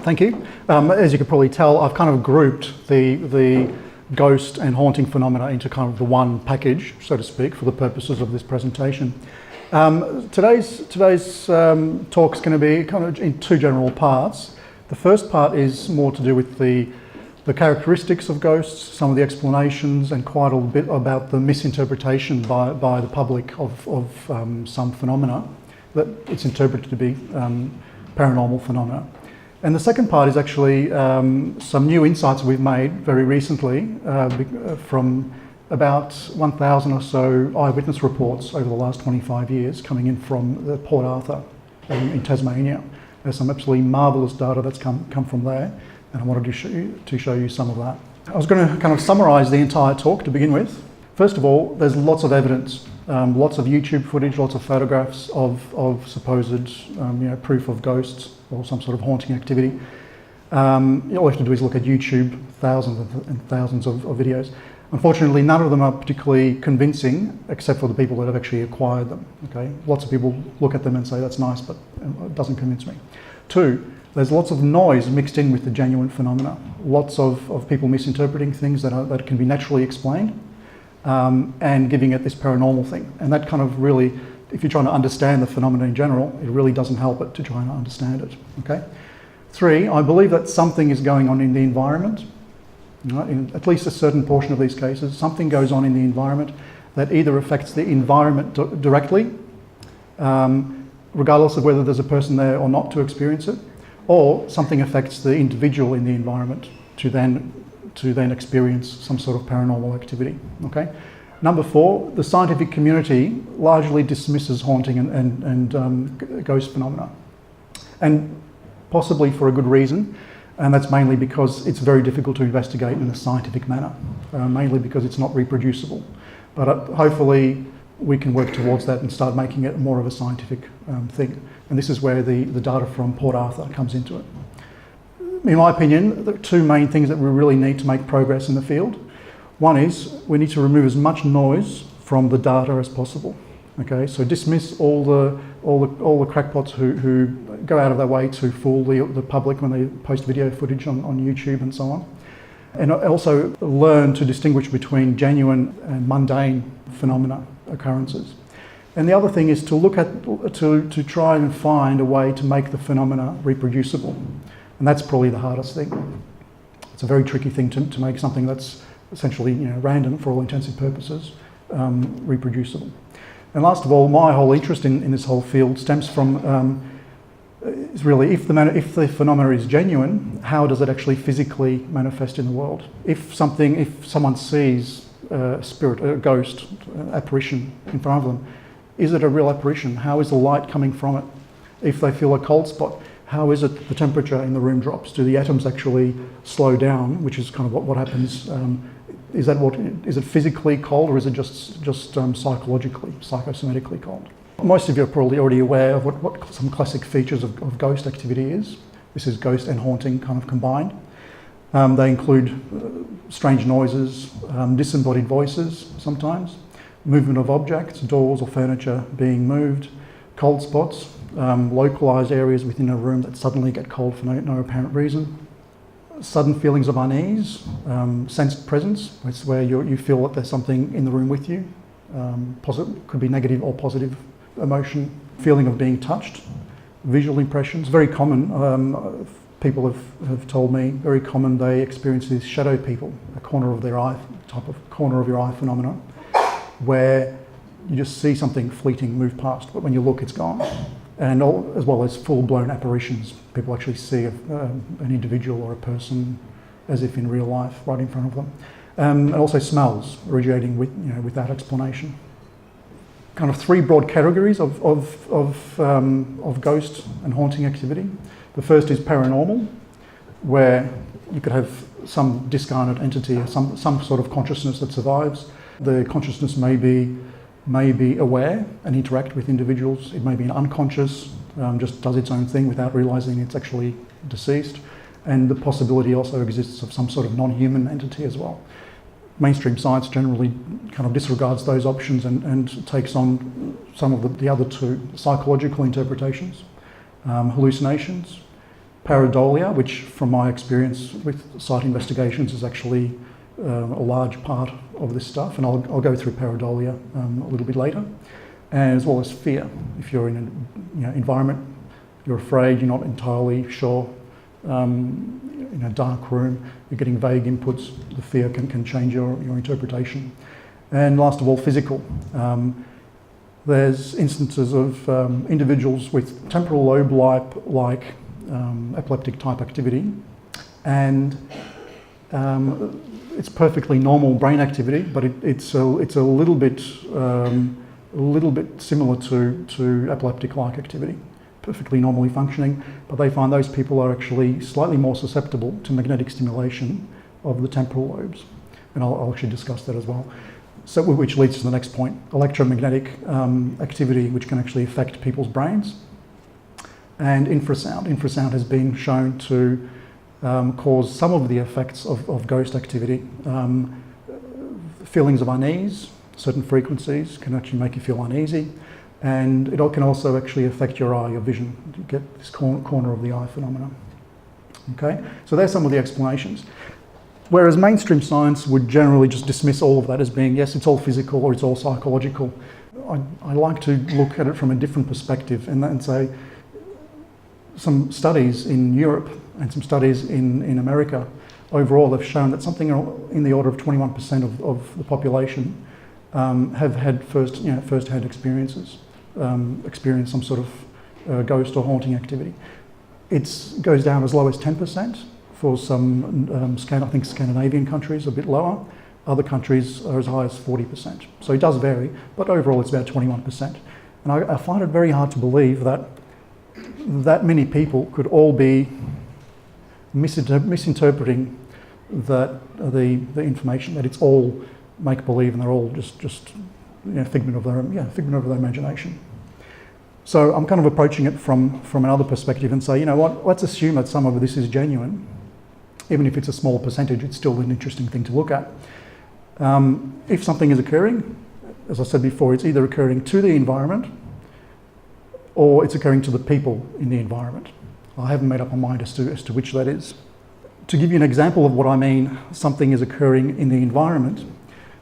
thank you. As you could probably tell, I've kind of grouped the ghost and haunting phenomena into kind of the one package, so to speak, for the purposes of this presentation. Today's talk is going to be kind of in two general parts. The first part is more to do with the characteristics of ghosts, some of the explanations, and quite a bit about the misinterpretation by the public of some phenomena that it's interpreted to be paranormal phenomena. And the second part is actually some new insights we've made very recently from about 1,000 or so eyewitness reports over the last 25 years coming in from the Port Arthur in Tasmania. There's some absolutely marvellous data that's come from there, and I wanted to show you some of that. I was going to kind of summarise the entire talk to begin with. First of all, there's lots of evidence, lots of YouTube footage, lots of photographs of supposed proof of ghosts or some sort of haunting activity. All you have to do is look at YouTube, thousands and thousands of videos. Unfortunately, none of them are particularly convincing, except for the people that have actually acquired them. Okay, lots of people look at them and say that's nice, but it doesn't convince me. Two, there's lots of noise mixed in with the genuine phenomena. Lots of people misinterpreting things that can be naturally explained and giving it this paranormal thing. And that kind of really, if you're trying to understand the phenomena in general, it really doesn't help it to try and understand it. Okay. Three, I believe that something is going on in the environment. In at least a certain portion of these cases, something goes on in the environment that either affects the environment directly, regardless of whether there's a person there or not to experience it, or something affects the individual in the environment to then experience some sort of paranormal activity. Okay. Number four, the scientific community largely dismisses haunting and ghost phenomena, and possibly for a good reason. And that's mainly because it's very difficult to investigate in a scientific manner, mainly because it's not reproducible. But hopefully we can work towards that and start making it more of a scientific thing. And this is where the data from Port Arthur comes into it. In my opinion, the two main things that we really need to make progress in the field. One is we need to remove as much noise from the data as possible. Okay, so dismiss all the crackpots who go out of their way to fool the public when they post video footage on YouTube and so on, and also learn to distinguish between genuine and mundane phenomena occurrences. And the other thing is to look at to try and find a way to make the phenomena reproducible, and that's probably the hardest thing. It's a very tricky thing to make something that's essentially random for all intents and purposes reproducible. And last of all, my whole interest in this whole field stems from is really if the phenomena is genuine, how does it actually physically manifest in the world? If someone sees a spirit, a ghost, apparition in front of them, is it a real apparition? How is the light coming from it? If they feel a cold spot, how is it the temperature in the room drops? Do the atoms actually slow down, which is kind of what happens? Is it physically cold, or is it just psychologically, psychosomatically cold? Most of you are probably already aware of what some classic features of ghost activity is. This is ghost and haunting kind of combined. They include strange noises, disembodied voices sometimes, movement of objects, doors or furniture being moved, cold spots, localised areas within a room that suddenly get cold for no apparent reason. Sudden feelings of unease, sensed presence, it's where you feel that there's something in the room with you. Could be negative or positive emotion. Feeling of being touched. Visual impressions, very common. People have told me, very common, they experience these shadow people, a corner of their eye, type of corner of your eye phenomenon, where you just see something fleeting move past, but when you look, it's gone. And as well as full-blown apparitions. People actually see an individual or a person as if in real life, right in front of them. And also smells originating without explanation. Kind of three broad categories of ghost and haunting activity. The first is paranormal, where you could have some discarnate entity or some sort of consciousness that survives. The consciousness may be aware and interact with individuals. It may be an unconscious, just does its own thing without realising it's actually deceased. And the possibility also exists of some sort of non-human entity as well. Mainstream science generally kind of disregards those options and takes on some of the other two, psychological interpretations, hallucinations, pareidolia, which from my experience with site investigations is actually a large part of this stuff, and I'll go through pareidolia a little bit later, and as well as fear. If you're in an environment, you're afraid, you're not entirely sure, in a dark room, you're getting vague inputs, the fear can change your interpretation. And last of all, physical. There's instances of individuals with temporal lobe-like epileptic type activity, and it's perfectly normal brain activity, but it's a little bit similar to epileptic-like activity, perfectly normally functioning, but they find those people are actually slightly more susceptible to magnetic stimulation of the temporal lobes, and I'll actually discuss that as well. So, which leads to the next point, electromagnetic activity, which can actually affect people's brains, and infrasound. Infrasound has been shown to cause some of the effects of ghost activity. Feelings of unease, certain frequencies can actually make you feel uneasy, and it can also actually affect your eye, your vision. You get this corner of the eye phenomenon. Okay, so there's some of the explanations. Whereas mainstream science would generally just dismiss all of that as being, yes, it's all physical or it's all psychological. I like to look at it from a different perspective and say some studies in Europe and some studies in America overall have shown that something in the order of 21% of the population have had first-hand experiences, experienced some sort of ghost or haunting activity. It goes down as low as 10%. For some, I think Scandinavian countries, a bit lower. Other countries are as high as 40%. So it does vary, but overall it's about 21%. And I find it very hard to believe that many people could all be misinterpreting the information, that it's all make-believe and they're all just figment of their imagination. So I'm kind of approaching it from another perspective and say, you know what, let's assume that some of this is genuine. Even if it's a small percentage, it's still an interesting thing to look at. If something is occurring, as I said before, it's either occurring to the environment or it's occurring to the people in the environment. I haven't made up my mind as to which that is. To give you an example of what I mean, something is occurring in the environment.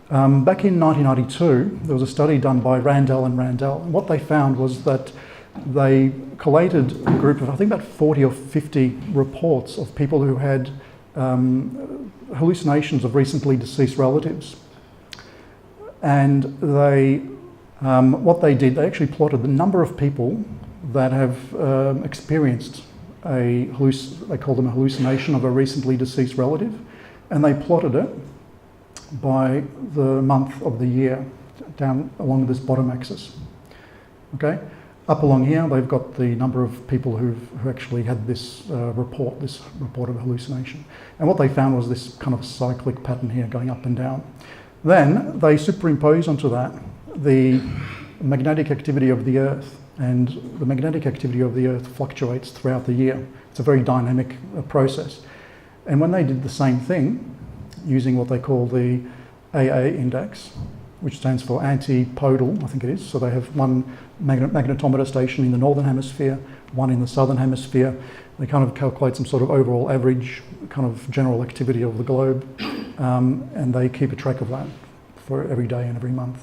Back in 1992, there was a study done by Randall and Randall, and what they found was that they collated a group of, I think about 40 or 50 reports of people who had hallucinations of recently deceased relatives. And what they did, they actually plotted the number of people that have experienced they call them a hallucination of a recently deceased relative, and they plotted it by the month of the year down along this bottom axis. Okay, up along here they've got the number of people who actually had this report of hallucination, and what they found was this kind of cyclic pattern here going up and down. Then they superimpose onto that the magnetic activity of the Earth, and the magnetic activity of the Earth fluctuates throughout the year. It's a very dynamic process. And when they did the same thing, using what they call the AA index, which stands for antipodal, I think it is. So they have one magnetometer station in the northern hemisphere, one in the southern hemisphere. They kind of calculate some sort of overall average kind of general activity of the globe, and they keep a track of that for every day and every month.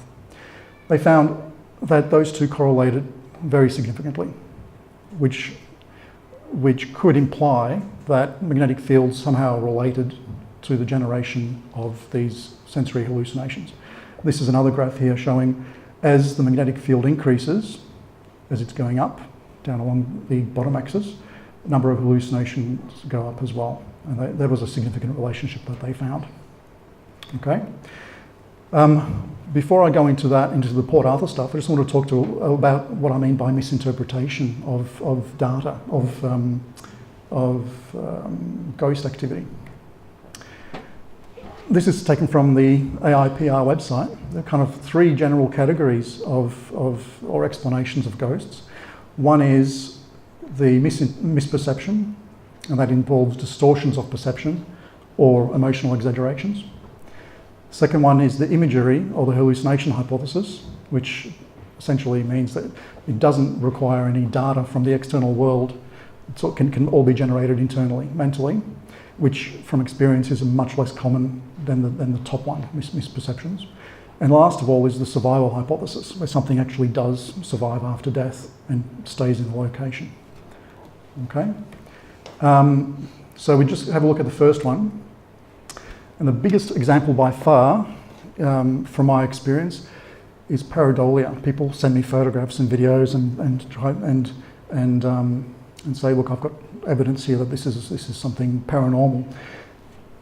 They found that those two correlated very significantly, which could imply that magnetic fields somehow are related to the generation of these sensory hallucinations. This is another graph here showing as the magnetic field increases, as it's going up, down along the bottom axis, the number of hallucinations go up as well. And there was a significant relationship that they found. Okay. Before I go into the Port Arthur stuff, I just want to talk about what I mean by misinterpretation of data, of ghost activity. This is taken from the AIPR website. There are kind of three general categories or explanations of ghosts. One is the misperception, and that involves distortions of perception or emotional exaggerations. Second one is the imagery or the hallucination hypothesis, which essentially means that it doesn't require any data from the external world can all be generated internally, mentally, which from experience is much less common than the top one, misperceptions. And last of all is the survival hypothesis, where something actually does survive after death and stays in the location. Okay? So we just have a look at the first one. And the biggest example by far, from my experience, is pareidolia. People send me photographs and videos and say, look, I've got evidence here that this is something paranormal.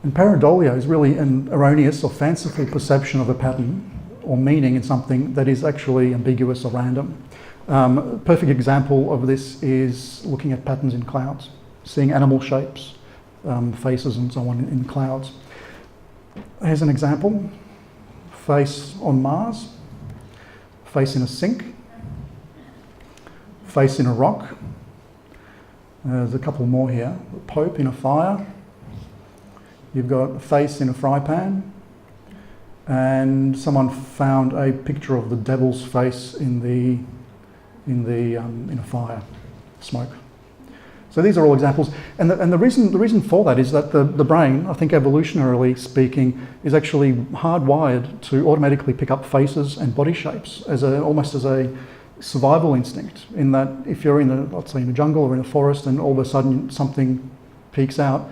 And pareidolia is really an erroneous or fanciful perception of a pattern or meaning in something that is actually ambiguous or random. A perfect example of this is looking at patterns in clouds, seeing animal shapes, faces and so on in clouds. Here's an example: face on Mars, face in a sink, face in a rock. There's a couple more here. The Pope in a fire. You've got a face in a fry pan, and someone found a picture of the devil's face in a fire, smoke. So these are all examples, and the reason for that is that the brain, I think evolutionarily speaking, is actually hardwired to automatically pick up faces and body shapes almost as a survival instinct. In that, if you're let's say in a jungle or in a forest, and all of a sudden something peeks out,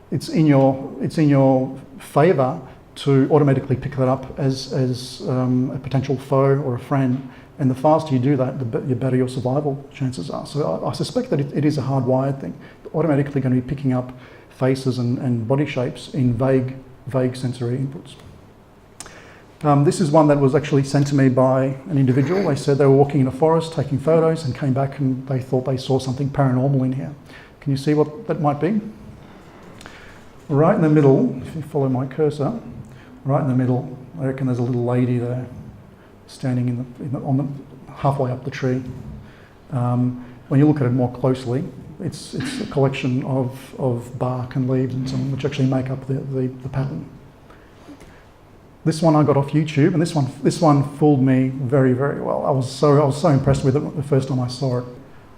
it's in your favour to automatically pick that up as a potential foe or a friend. And the faster you do that, the better your survival chances are. So I suspect that it is a hardwired thing. Automatically going to be picking up faces and body shapes in vague sensory inputs. This is one that was actually sent to me by an individual. They said they were walking in a forest taking photos and came back and they thought they saw something paranormal in here. Can you see what that might be? Right in the middle, if you follow my cursor, right in the middle, I reckon there's a little lady there standing halfway up the tree. When you look at it more closely, it's a collection of bark and leaves and so on, which actually make up the pattern. This one I got off YouTube, and this one fooled me very, very well. I was so impressed with it the first time I saw it.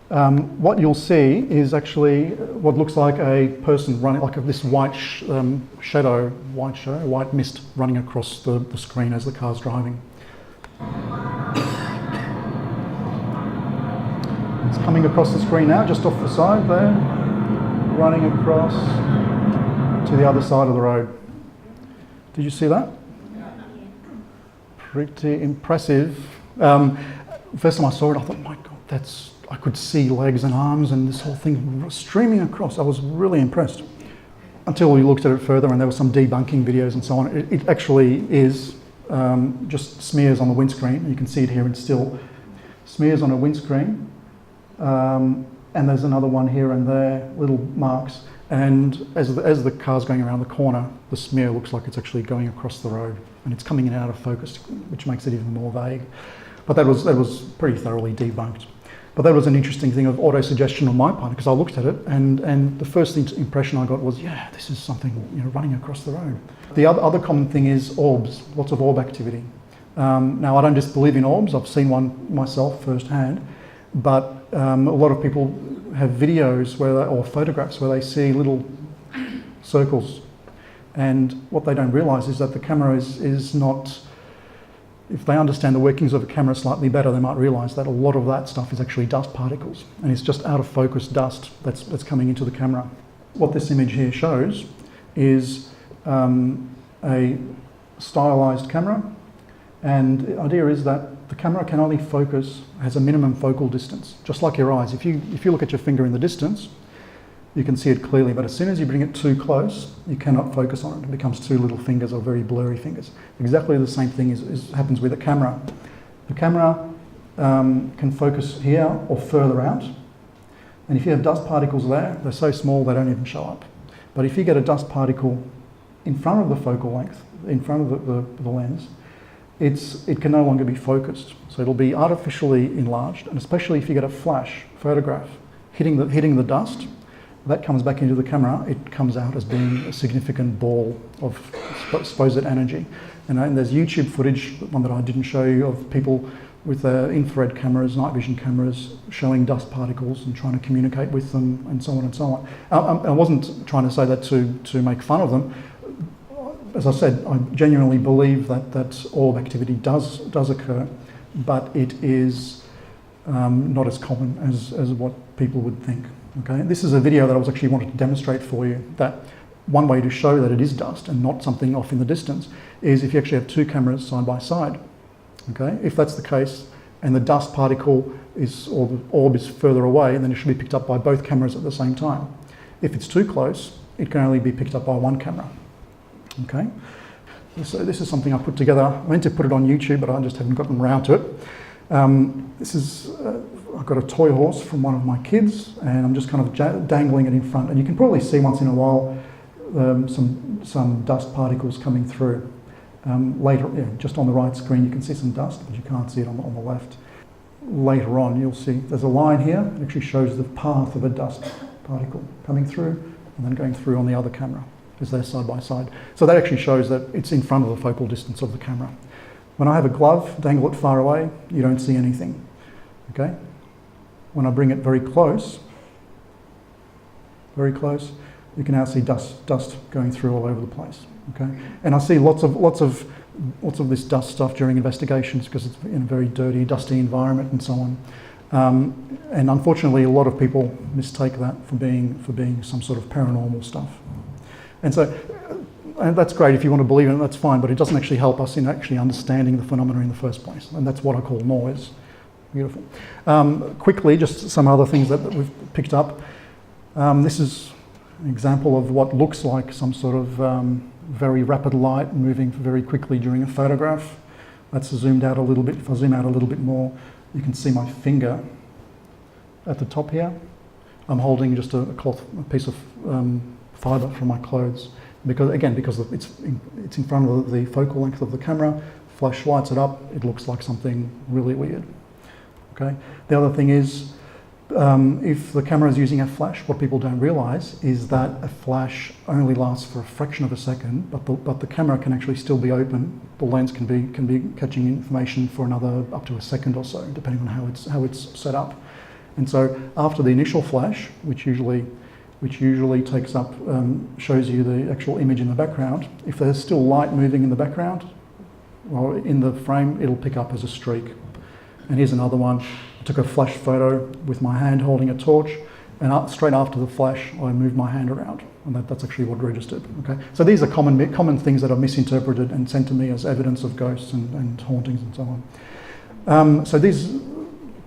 What you'll see is actually what looks like a person running, like this white mist running across the screen as the car's driving. It's coming across the screen now, just off the side there, running across to the other side of the road. Did you see that? Pretty impressive. First time I saw it, I thought, my God, I could see legs and arms and this whole thing streaming across. I was really impressed. Until we looked at it further and there were some debunking videos and so on. It actually is just smears on the windscreen. You can see it here in still. Smears on a windscreen. And there's another one here and there, little marks. And as the car's going around the corner, the smear looks like it's actually going across the road. And it's coming in and out of focus, which makes it even more vague. But that was pretty thoroughly debunked. But that was an interesting thing of auto-suggestion on my part, because I looked at it and the first impression I got was, yeah, this is something running across the road. The other common thing is orbs, lots of orb activity. Now, I don't just believe in orbs, I've seen one myself firsthand, but a lot of people have videos or photographs where they see little circles. And what they don't realise is that the camera is not, if they understand the workings of a camera slightly better, they might realise that a lot of that stuff is actually dust particles, and it's just out of focus dust that's coming into the camera. What this image here shows is a stylised camera, and the idea is that the camera can only focus, has a minimum focal distance, just like your eyes. If you look at your finger in the distance, you can see it clearly, but as soon as you bring it too close, you cannot focus on it. It becomes two little fingers or very blurry fingers. Exactly the same thing happens with a camera. The camera can focus here or further out, and if you have dust particles there, they're so small they don't even show up. But if you get a dust particle in front of the focal length, in front of the lens, it can no longer be focused. So it'll be artificially enlarged, and especially if you get a flash photograph hitting the dust, that comes back into the camera, it comes out as being a significant ball of supposed energy. And there's YouTube footage, one that I didn't show you, of people with infrared cameras, night vision cameras, showing dust particles and trying to communicate with them, and so on and so on. I wasn't trying to say that to make fun of them. As I said, I genuinely believe that orb activity does occur, but it is not as common as what people would think. Okay, this is a video that I was actually wanting to demonstrate for you that one way to show that it is dust and not something off in the distance is if you actually have two cameras side by side. Okay, if that's the case and the dust particle or the orb is further away, then it should be picked up by both cameras at the same time. If it's too close, it can only be picked up by one camera. Okay, so this is something I put together. I meant to put it on YouTube, but I just haven't gotten around to it. This is, I've got a toy horse from one of my kids, and I'm just kind of dangling it in front. And you can probably see once in a while some dust particles coming through. Later, just on the right screen, you can see some dust, but you can't see it on the left. Later on, you'll see there's a line here. It actually shows the path of a dust particle coming through and then going through on the other camera as they're side by side. So that actually shows that it's in front of the focal distance of the camera. When I have a glove, dangle it far away, you don't see anything. Okay? When I bring it very close, you can now see dust going through all over the place. Okay, and I see lots of this dust stuff during investigations because it's in a very dirty, dusty environment and so on. And unfortunately, a lot of people mistake that for being some sort of paranormal stuff. And so, and that's great if you want to believe in it. That's fine, but it doesn't actually help us in actually understanding the phenomena in the first place. And that's what I call noise. Beautiful. Quickly, just some other things that we've picked up. This is an example of what looks like some sort of very rapid light moving very quickly during a photograph. That's zoomed out a little bit. If I zoom out a little bit more, you can see my finger at the top here. I'm holding just a piece of fibre from my clothes because it's in front of the focal length of the camera. Flash lights it up. It looks like something really weird. Okay. The other thing is, if the camera is using a flash, what people don't realise is that a flash only lasts for a fraction of a second, but the camera can actually still be open. The lens can be catching information for another up to a second or so, depending on how it's set up. And so after the initial flash, which usually takes up shows you the actual image in the background, if there's still light moving in the background, well, in the frame, it'll pick up as a streak. And here's another one. I took a flash photo with my hand holding a torch, and straight after the flash, I moved my hand around, and that's actually what registered. Okay, so these are common things that are misinterpreted and sent to me as evidence of ghosts and hauntings and so on. So these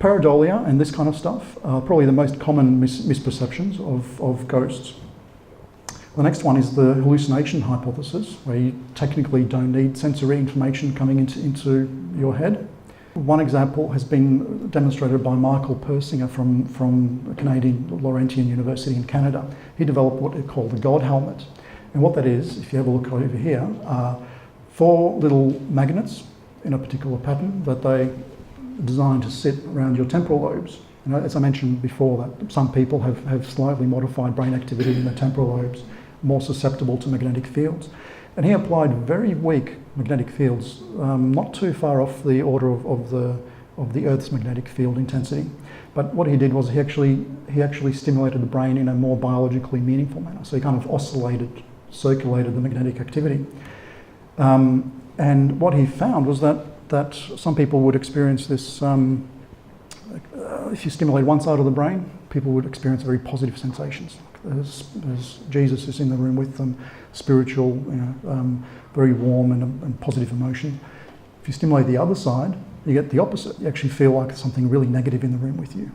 pareidolia and this kind of stuff are probably the most common misperceptions of ghosts. The next one is the hallucination hypothesis, where you technically don't need sensory information coming into your head. One example has been demonstrated by Michael Persinger from Canadian Laurentian University in Canada. He developed what he called the God helmet. And what that is, if you have a look over here, are 4 little magnets in a particular pattern that they designed to sit around your temporal lobes. You know, as I mentioned before, that some people have slightly modified brain activity in the temporal lobes, more susceptible to magnetic fields. And he applied very weak magnetic fields, not too far off the order of the Earth's magnetic field intensity. But what he did was he actually stimulated the brain in a more biologically meaningful manner. So he kind of circulated the magnetic activity. And what he found was that some people would experience this, if you stimulate one side of the brain, people would experience very positive sensations. As Jesus is in the room with them, spiritual, very warm and positive emotion. If you stimulate the other side, you get the opposite. You actually feel like something really negative in the room with you.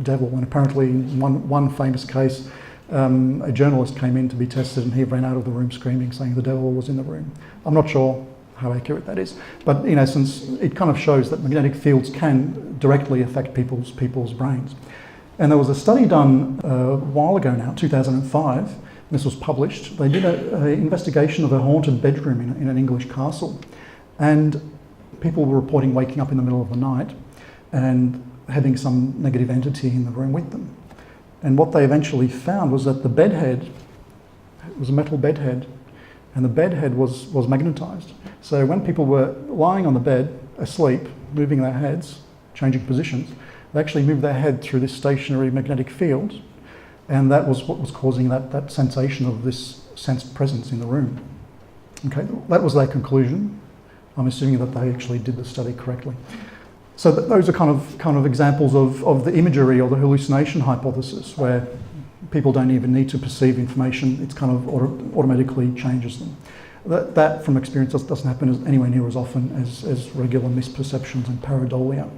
Devil. And apparently in one famous case, a journalist came in to be tested and he ran out of the room screaming, saying the devil was in the room. I'm not sure how accurate that is, but in essence, it kind of shows that magnetic fields can directly affect people's brains. And there was a study done a while ago now, 2005, and this was published. They did an investigation of a haunted bedroom in an English castle, and people were reporting waking up in the middle of the night and having some negative entity in the room with them. And what they eventually found was that the bedhead was a metal bedhead, and the bedhead was magnetized. So when people were lying on the bed, asleep, moving their heads, changing positions, they actually moved their head through this stationary magnetic field, and that was what was causing that sensation of this sensed presence in the room. Okay, that was their conclusion. I'm assuming that they actually did the study correctly. So those are kind of examples of the imagery or the hallucination hypothesis, where people don't even need to perceive information, it's kind of automatically changes them. That from experience doesn't happen anywhere near as often as regular misperceptions and pareidolia.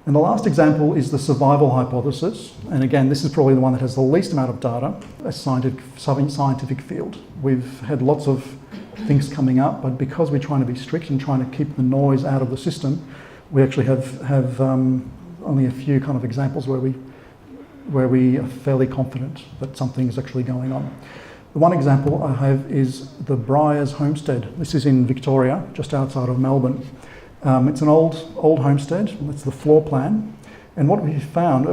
And the last example is the survival hypothesis. And again, this is probably the one that has the least amount of data as scientific field. We've had lots of things coming up, but because we're trying to be strict and trying to keep the noise out of the system, we actually have only a few kind of examples where we are fairly confident that something is actually going on. The one example I have is the Briars homestead. This is in Victoria, just outside of Melbourne. It's an old homestead. It's the floor plan. And what we found,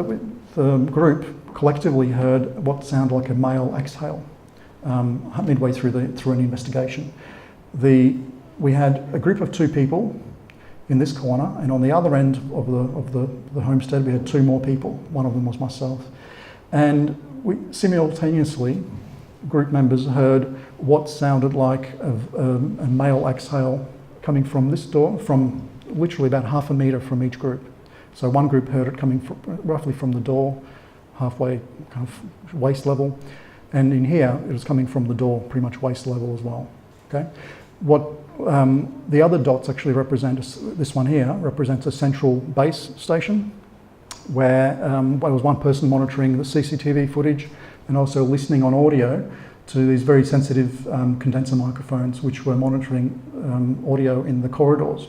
the group collectively heard what sounded like a male exhale midway through an investigation. We had a group of 2 people in this corner, and on the other end of the homestead we had 2 more people. One of them was myself. And we simultaneously, group members heard what sounded like a male exhale coming from this door, from literally about half a metre from each group. So one group heard it coming roughly from the door, halfway kind of waist level, and in here it was coming from the door, pretty much waist level as well. Okay, what the other dots actually represent, this one here represents a central base station, where there was one person monitoring the CCTV footage and also listening on audio to these very sensitive condenser microphones which were monitoring audio in the corridors.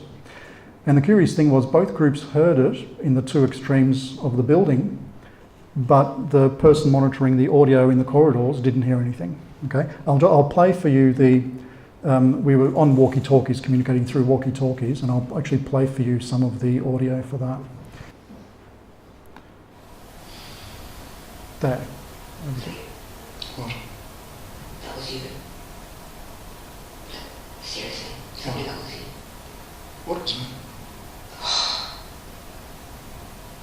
And the curious thing was both groups heard it in the 2 extremes of the building, but the person monitoring the audio in the corridors didn't hear anything. Okay, I'll play for you we were on walkie-talkies, communicating through walkie-talkies, and I'll actually play for you some of the audio for that. There. What? That was you. Seriously, tell me that was you. What?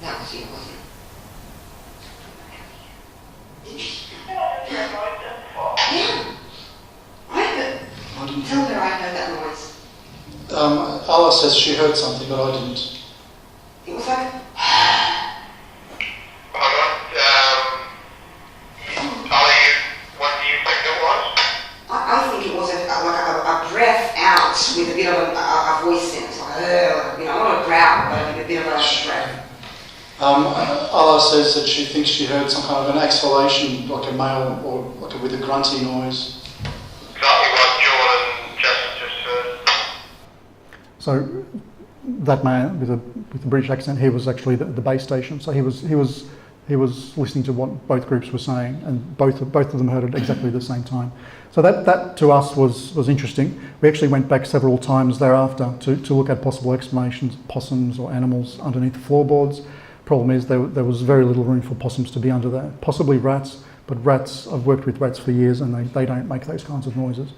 That was you, wasn't it? Yeah. I didn't. Tell her I heard that noise. Allah says she heard something, but I didn't. It was like. I think it was a breath out with a bit of a voice in it, like not a growl, but a bit of a breath. Allah says that she thinks she heard some kind of an exhalation, like a male, or like with a grunty noise. Exactly what Jward and just heard. So that man with a British accent, he was actually the base station. So he was listening to what both groups were saying, and both of them heard it exactly at the same time. So that to us was interesting. We actually went back several times thereafter to look at possible explanations, possums or animals underneath the floorboards. Problem is there was very little room for possums to be under there. Possibly rats, but rats, I've worked with rats for years and they don't make those kinds of noises.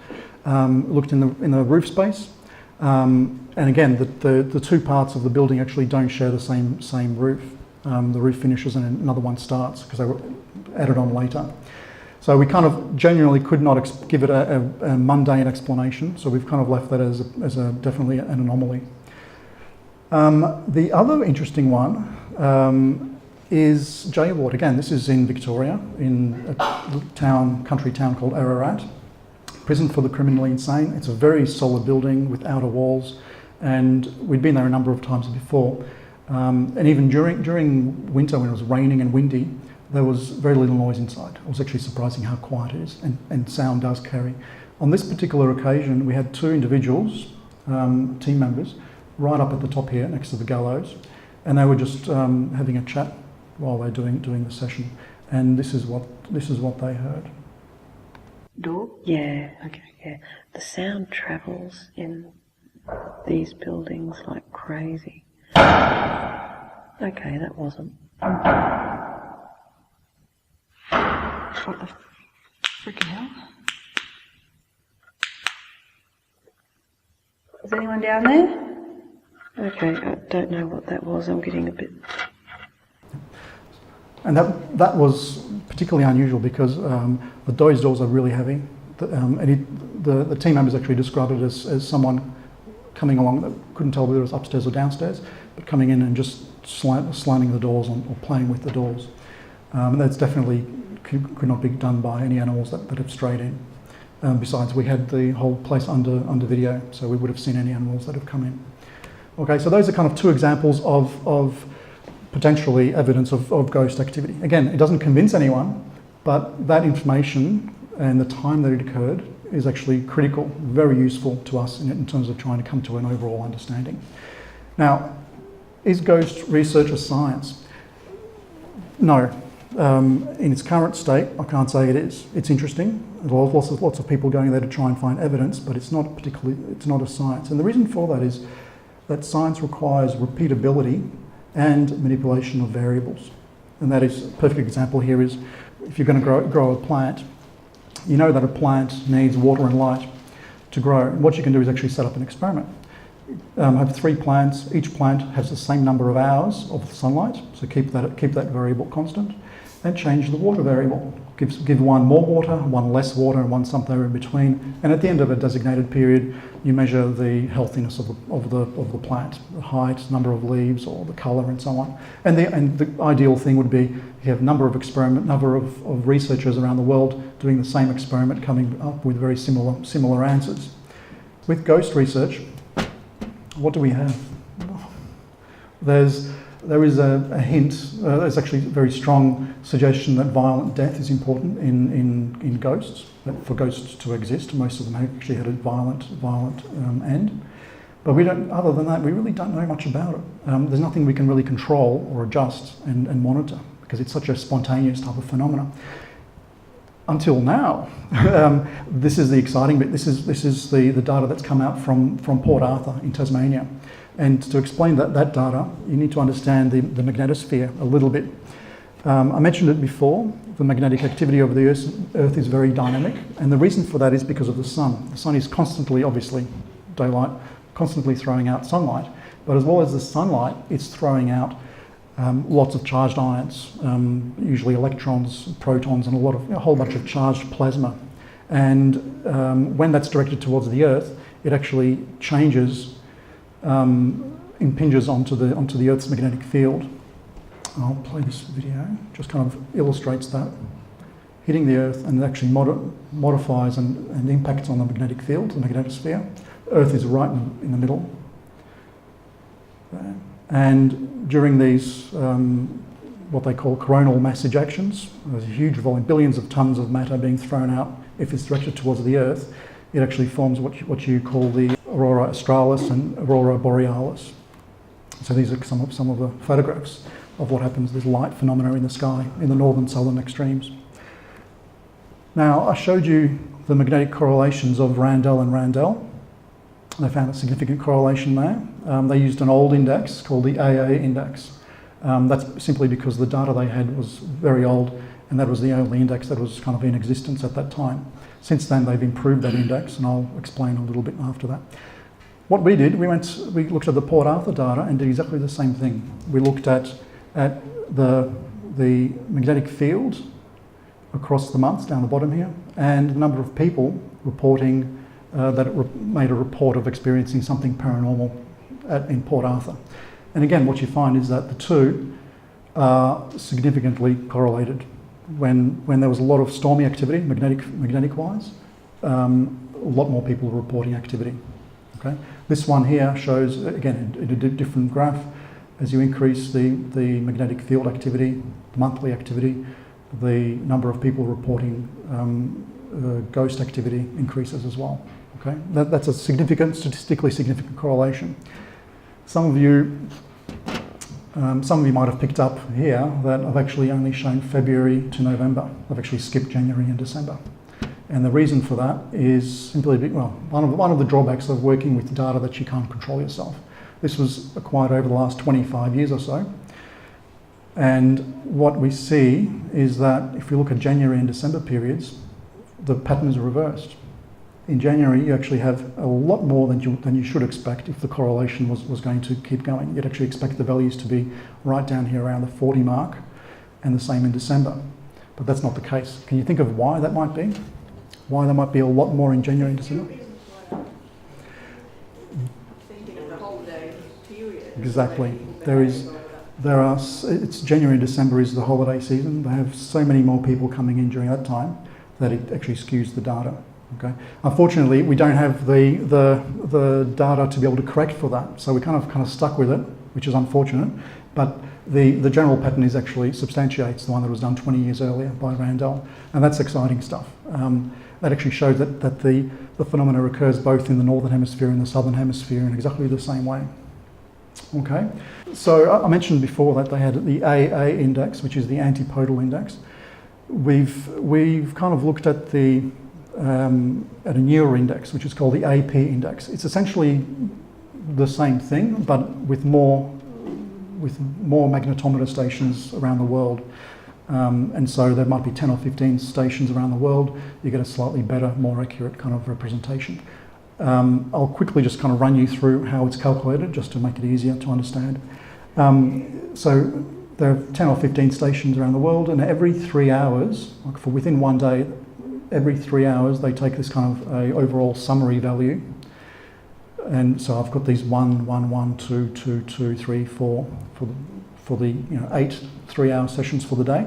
Looked in the roof space, and again the 2 parts of the building actually don't share the same roof. The roof finishes and another one starts because they were added on later. So we kind of genuinely could not give it a mundane explanation, so we've kind of left that as definitely an anomaly. The other interesting one is Jward. Again, this is in Victoria, in a country town called Ararat. Prison for the criminally insane. It's a very solid building with outer walls, and we'd been there a number of times before. And even during winter, when it was raining and windy, there was very little noise inside. It was actually surprising how quiet it is, and sound does carry. On this particular occasion, we had 2 individuals, team members, right up at the top here next to the gallows, and they were just having a chat while they were doing the session. And this is what they heard. Door? Yeah, okay, yeah. The sound travels in these buildings like crazy. Okay, that wasn't. What the freaking hell? Is anyone down there? Okay, I don't know what that was. I'm getting a bit... And that was particularly unusual because those doors are really heavy. The team members actually described it as someone coming along that couldn't tell whether it was upstairs or downstairs, but coming in and just slamming the doors or playing with the doors. And that's definitely could not be done by any animals that have strayed in. Besides, we had the whole place under video, so we would have seen any animals that have come in. Okay, so those are kind of two examples of potentially evidence of ghost activity. Again, it doesn't convince anyone, but that information and the time that it occurred is actually critical, very useful to us in terms of trying to come to an overall understanding. Now, is ghost research a science? No. In its current state, I can't say it is. It's interesting. There's lots of people going there to try and find evidence, but it's not a science. And the reason for that is that science requires repeatability and manipulation of variables. And that is, a perfect example here is, if you're going to grow a plant, you know that a plant needs water and light to grow. And what you can do is actually set up an experiment. Have 3 plants, each plant has the same number of hours of sunlight, so keep that variable constant, and change the water variable. Give one more water, one less water, and one somewhere in between. And at the end of a designated period, you measure the healthiness of the plant, the height, number of leaves, or the colour, and so on. And the ideal thing would be you have number of researchers around the world doing the same experiment, coming up with very similar answers. With ghost research, what do we have? There is a hint, there's actually a very strong suggestion that violent death is important in ghosts, that for ghosts to exist. Most of them actually had a violent end. But we don't, other than that, we really don't know much about it. There's nothing we can really control or adjust and monitor because it's such a spontaneous type of phenomena. Until now, this is the exciting bit. This is the data that's come out from Port Arthur in Tasmania. And to explain that data, you need to understand the magnetosphere a little bit. I mentioned it before, the magnetic activity over the Earth is very dynamic, and the reason for that is because of the sun. The sun is constantly, obviously, daylight, constantly throwing out sunlight, but as well as the sunlight, it's throwing out lots of charged ions, usually electrons, protons, and a whole bunch of charged plasma. And when that's directed towards the Earth, it actually changes, impinges onto the Earth's magnetic field. I'll play this video, just kind of illustrates that. Hitting the Earth, and it actually modifies and impacts on the magnetic field, the magnetosphere. Earth is right in the middle. And during these, what they call coronal mass ejections, there's a huge volume, billions of tons of matter being thrown out. If it's directed towards the Earth, it actually forms what you call the aurora australis and aurora borealis. So these are some of the photographs of what happens, this light phenomena in the sky in the northern southern extremes. Now, I showed you the magnetic correlations of Randell and Randell. They found a significant correlation there. They used an old index called the AA index. That's simply because the data they had was very old, and that was the only index that was kind of in existence at that time. Since then, they've improved that index, and I'll explain a little bit after that. What we did, we looked at the Port Arthur data and did exactly the same thing. We looked at the magnetic field across the months down the bottom here, and the number of people reporting that it made a report of experiencing something paranormal in Port Arthur. And again, what you find is that the two are significantly correlated. When there was a lot of stormy activity, magnetic-wise, a lot more people were reporting activity. Okay, this one here shows, again, in a different graph, as you increase the magnetic field activity, the monthly activity, the number of people reporting ghost activity increases as well. Okay, that's a statistically significant correlation. Some of you might have picked up here that I've actually only shown February to November. I've actually skipped January and December. And the reason for that is simply, one of the drawbacks of working with data that you can't control yourself. This was acquired over the last 25 years or so. And what we see is that if we look at January and December periods, the pattern is reversed. in January you actually have a lot more than you should expect if the correlation was going to keep going. You'd actually expect the values to be right down here around the 40 mark, and the same in December. But that's not the case. Can you think of why that might be? Why there might be a lot more in January and December? Thinking of the holiday period. Exactly. It's January and December is the holiday season. They have so many more people coming in during that time that it actually skews the data. Okay. Unfortunately, we don't have the data to be able to correct for that, so we're kind of stuck with it, which is unfortunate. But the general pattern is actually substantiates the one that was done 20 years earlier by Randall, and that's exciting stuff. That actually shows that the phenomena occurs both in the northern hemisphere and the southern hemisphere in exactly the same way. Okay, so I mentioned before that they had the AA index, which is the antipodal index. We've kind of looked at at a newer index, which is called the AP index. It's essentially the same thing, but with more magnetometer stations around the world. And so there might be 10 or 15 stations around the world. You get a slightly better, more accurate kind of representation. I'll quickly just kind of run you through how it's calculated, just to make it easier to understand. So there are 10 or 15 stations around the world, and every 3 hours, like for within one day, every 3 hours they take this kind of a overall summary value. And so I've got these 1, 1, 1, 2, 2, 2, 3, 4 for the 8 3-hour sessions for the day.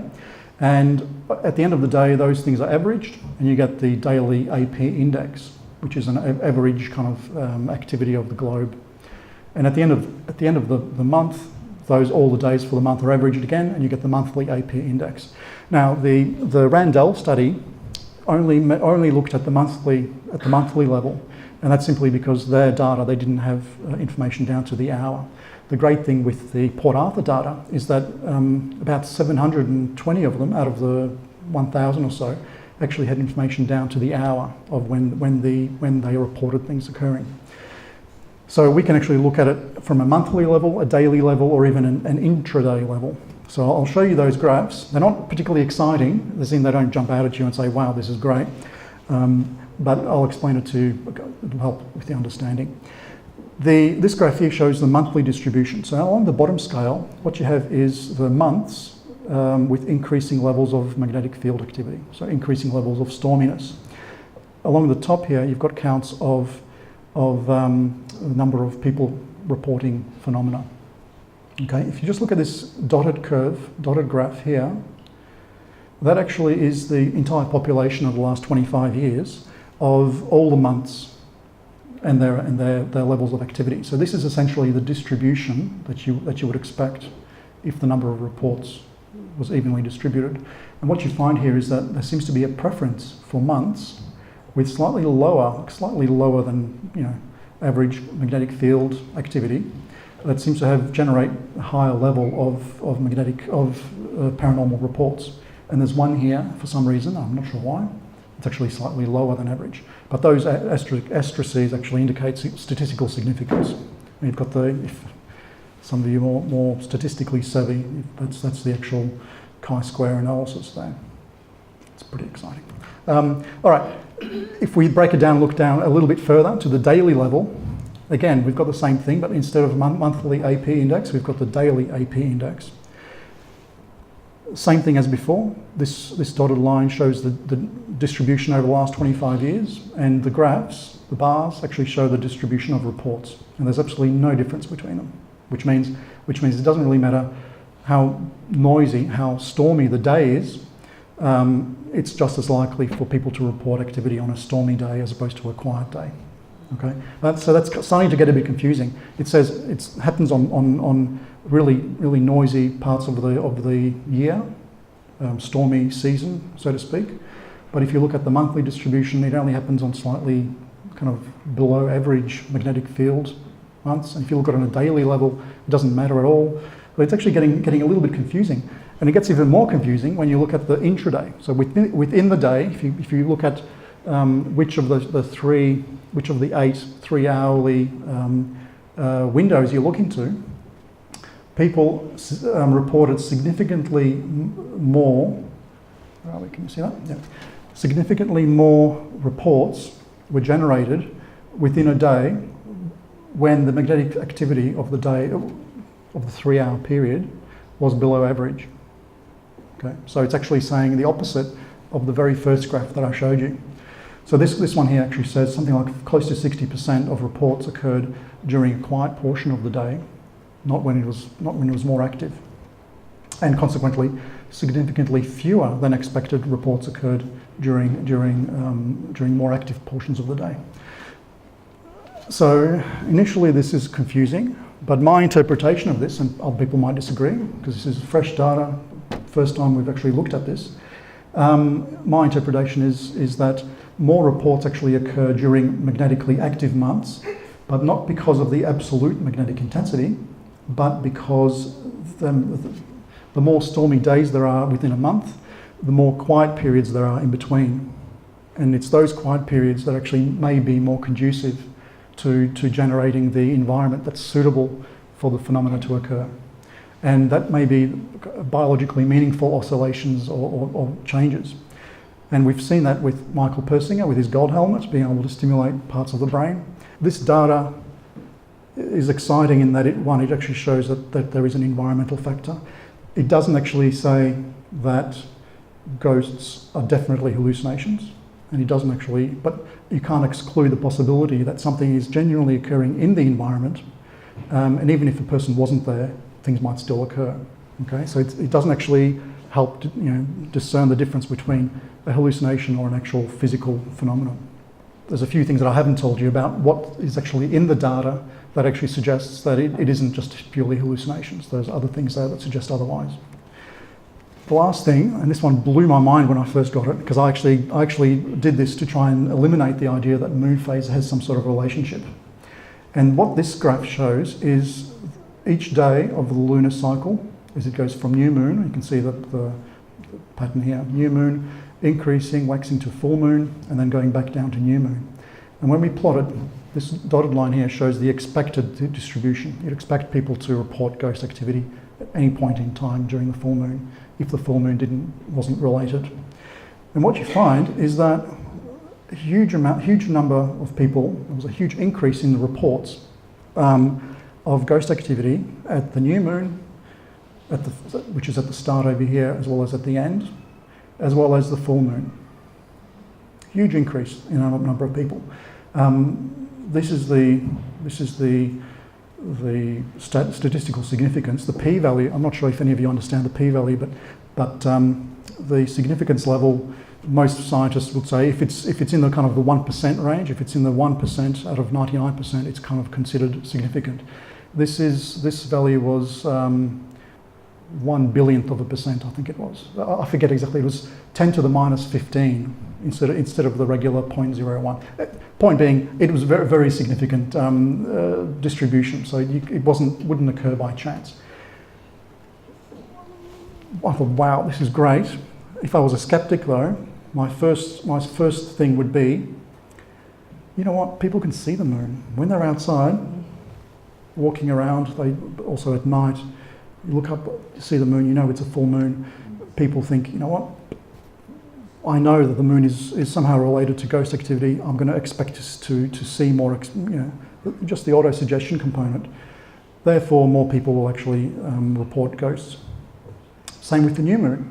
And at the end of the day, those things are averaged, and you get the daily AP index, which is an average kind of activity of the globe. And at the end of the month, all the days for the month are averaged again, and you get the monthly AP index. Now, the Randall study only looked at the monthly level, and that's simply because their data, they didn't have information down to the hour. The great thing with the Port Arthur data is that about 720 of them out of the 1,000 or so actually had information down to the hour of when they reported things occurring. So we can actually look at it from a monthly level, a daily level, or even an intraday level. So I'll show you those graphs. They're not particularly exciting, as in they don't jump out at you and say, wow, this is great. But I'll explain it to you, it'll help with the understanding. This graph here shows the monthly distribution. So along the bottom scale, what you have is the months with increasing levels of magnetic field activity, so increasing levels of storminess. Along the top here, you've got counts of the number of people reporting phenomena. Okay, if you just look at this dotted graph here, that actually is the entire population of the last 25 years of all the months and their levels of activity. So this is essentially the distribution that you would expect if the number of reports was evenly distributed. And what you find here is that there seems to be a preference for months with slightly lower than average magnetic field activity that seems to generate a higher level of paranormal reports. And there's one here for some reason, I'm not sure why. It's actually slightly lower than average. But those asterisks actually indicate statistical significance. And you've got if some of you more statistically savvy, that's the actual chi-square analysis there. It's pretty exciting. All right, if we break it down, look down a little bit further to the daily level, again, we've got the same thing, but instead of monthly AP index, we've got the daily AP index. Same thing as before. This dotted line shows the distribution over the last 25 years, and the graphs, the bars, actually show the distribution of reports. And there's absolutely no difference between them, which means it doesn't really matter how noisy, how stormy the day is. It's just as likely for people to report activity on a stormy day as opposed to a quiet day. Okay, so that's starting to get a bit confusing. It says it happens on really noisy parts of the year, stormy season, so to speak. But if you look at the monthly distribution, it only happens on slightly kind of below average magnetic field months. And if you look at it on a daily level, it doesn't matter at all. But it's actually getting a little bit confusing. And it gets even more confusing when you look at the intraday. So within the day, if you look at which of the 8 3-hourly windows you look into, people reported significantly more. Can you see that? Yeah. Significantly more reports were generated within a day when the magnetic activity of the day, of the 3-hour period, was below average. Okay, so it's actually saying the opposite of the very first graph that I showed you. So this one here actually says something like close to 60% of reports occurred during a quiet portion of the day, not when it was more active, and consequently, significantly fewer than expected reports occurred during more active portions of the day. So initially, this is confusing, but my interpretation of this, and other people might disagree because this is fresh data, first time we've actually looked at this. My interpretation is that more reports actually occur during magnetically active months, but not because of the absolute magnetic intensity, but because the more stormy days there are within a month, the more quiet periods there are in between. And it's those quiet periods that actually may be more conducive to generating the environment that's suitable for the phenomena to occur. And that may be biologically meaningful oscillations or changes. And we've seen that with Michael Persinger, with his gold helmet, being able to stimulate parts of the brain. This data is exciting in that it actually shows that there is an environmental factor. It doesn't actually say that ghosts are definitely hallucinations, and it doesn't actually, but you can't exclude the possibility that something is genuinely occurring in the environment, and even if a person wasn't there, things might still occur. Okay, so it doesn't actually help to, discern the difference between a hallucination or an actual physical phenomenon. There's a few things that I haven't told you about what is actually in the data that actually suggests that it isn't just purely hallucinations. There's other things there that suggest otherwise. The last thing, and this one blew my mind when I first got it, because I actually did this to try and eliminate the idea that moon phase has some sort of relationship. And what this graph shows is each day of the lunar cycle, as it goes from new moon, you can see the pattern here, new moon, increasing, waxing to full moon, and then going back down to new moon. And when we plot it, this dotted line here shows the expected distribution. You'd expect people to report ghost activity at any point in time during the full moon, if the full moon wasn't related. And what you find is that a huge number of people, there was a huge increase in the reports of ghost activity at the new moon, which is at the start over here, as well as at the end, as well as the full moon. Huge increase in a number of people. This is the statistical significance, the p-value. I'm not sure if any of you understand the p-value, but the significance level, most scientists would say if it's in the kind of the 1% range, if it's in the 1% out of 99%, it's kind of considered significant. This value was 1/1000th of a percent, I think it was. I forget exactly. It was 10 to the minus 15 instead of the regular 0.01. Point being, it was very, very significant distribution, so it wouldn't occur by chance. I thought, wow, this is great. If I was a skeptic, though, my first thing would be, you know what? People can see the moon when they're outside, walking around. They also at night. You look up, you see the moon, you know it's a full moon. People think, you know what? I know that the moon is somehow related to ghost activity. I'm going to expect to see more, just the auto-suggestion component. Therefore, more people will actually report ghosts. Same with the new moon.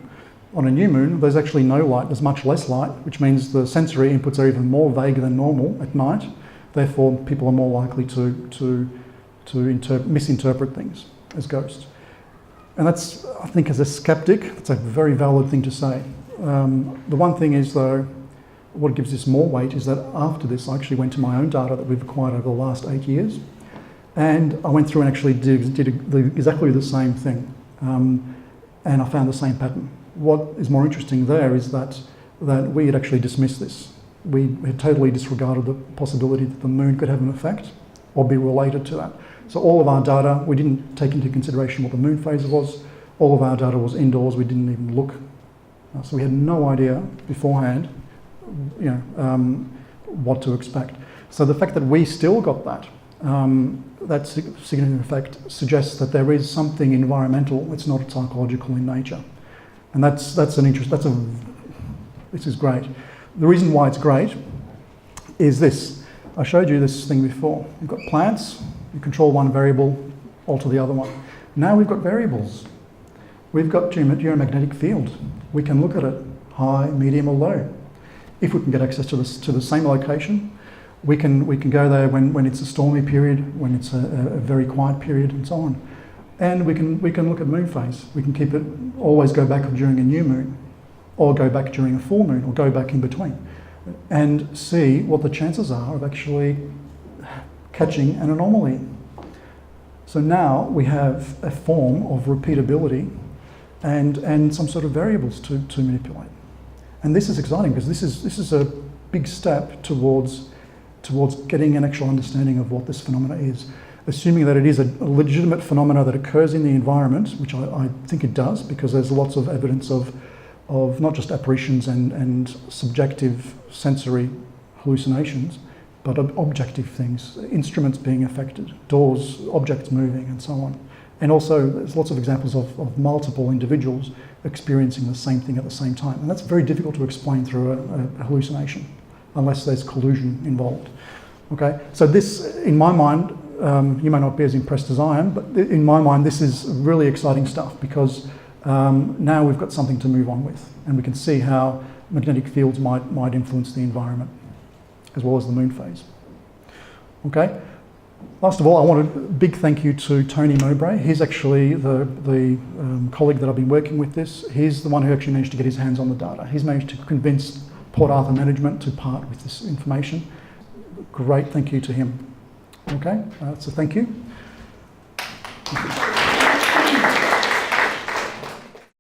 On a new moon, there's actually no light. There's much less light, which means the sensory inputs are even more vague than normal at night. Therefore, people are more likely to misinterpret things as ghosts. And that's, I think, as a skeptic, that's a very valid thing to say. The one thing is, though, what gives this more weight is that after this, I actually went to my own data that we've acquired over the last 8 years, and I went through and actually did exactly the same thing, and I found the same pattern. What is more interesting there is that we had actually dismissed this. We had totally disregarded the possibility that the moon could have an effect or be related to that. So all of our data, we didn't take into consideration what the moon phase was. All of our data was indoors. We didn't even look. So we had no idea beforehand, what to expect. So the fact that we still got that significant effect suggests that there is something environmental. It's not psychological in nature, and that's an interest. This is great. The reason why it's great is this. I showed you this thing before. You've got plants, you control one variable, alter the other one. Now we've got variables. We've got geomagnetic field. We can look at it, high, medium or low. If we can get access to the same location, we can go there when it's a stormy period, when it's a very quiet period, and so on. And we can look at moon phase. We can keep it, always go back during a new moon, or go back during a full moon, or go back in between, and see what the chances are of actually catching an anomaly. So now we have a form of repeatability and some sort of variables to manipulate. And this is exciting because this is a big step towards getting an actual understanding of what this phenomena is. Assuming that it is a legitimate phenomena that occurs in the environment, which I think it does, because there's lots of evidence of not just apparitions and subjective sensory hallucinations, but objective things, instruments being affected, doors, objects moving, and so on. And also, there's lots of examples of multiple individuals experiencing the same thing at the same time. And that's very difficult to explain through a hallucination, unless there's collusion involved. Okay, so this, in my mind, you may not be as impressed as I am, but in my mind, this is really exciting stuff because now we've got something to move on with, and we can see how magnetic fields might influence the environment, as well as the moon phase. Okay. Last of all, I want a big thank you to Tony Mowbray. He's actually the colleague that I've been working with this. He's the one who actually managed to get his hands on the data. He's managed to convince Port Arthur management to part with this information. Great thank you to him. Okay, so thank you. Thank you.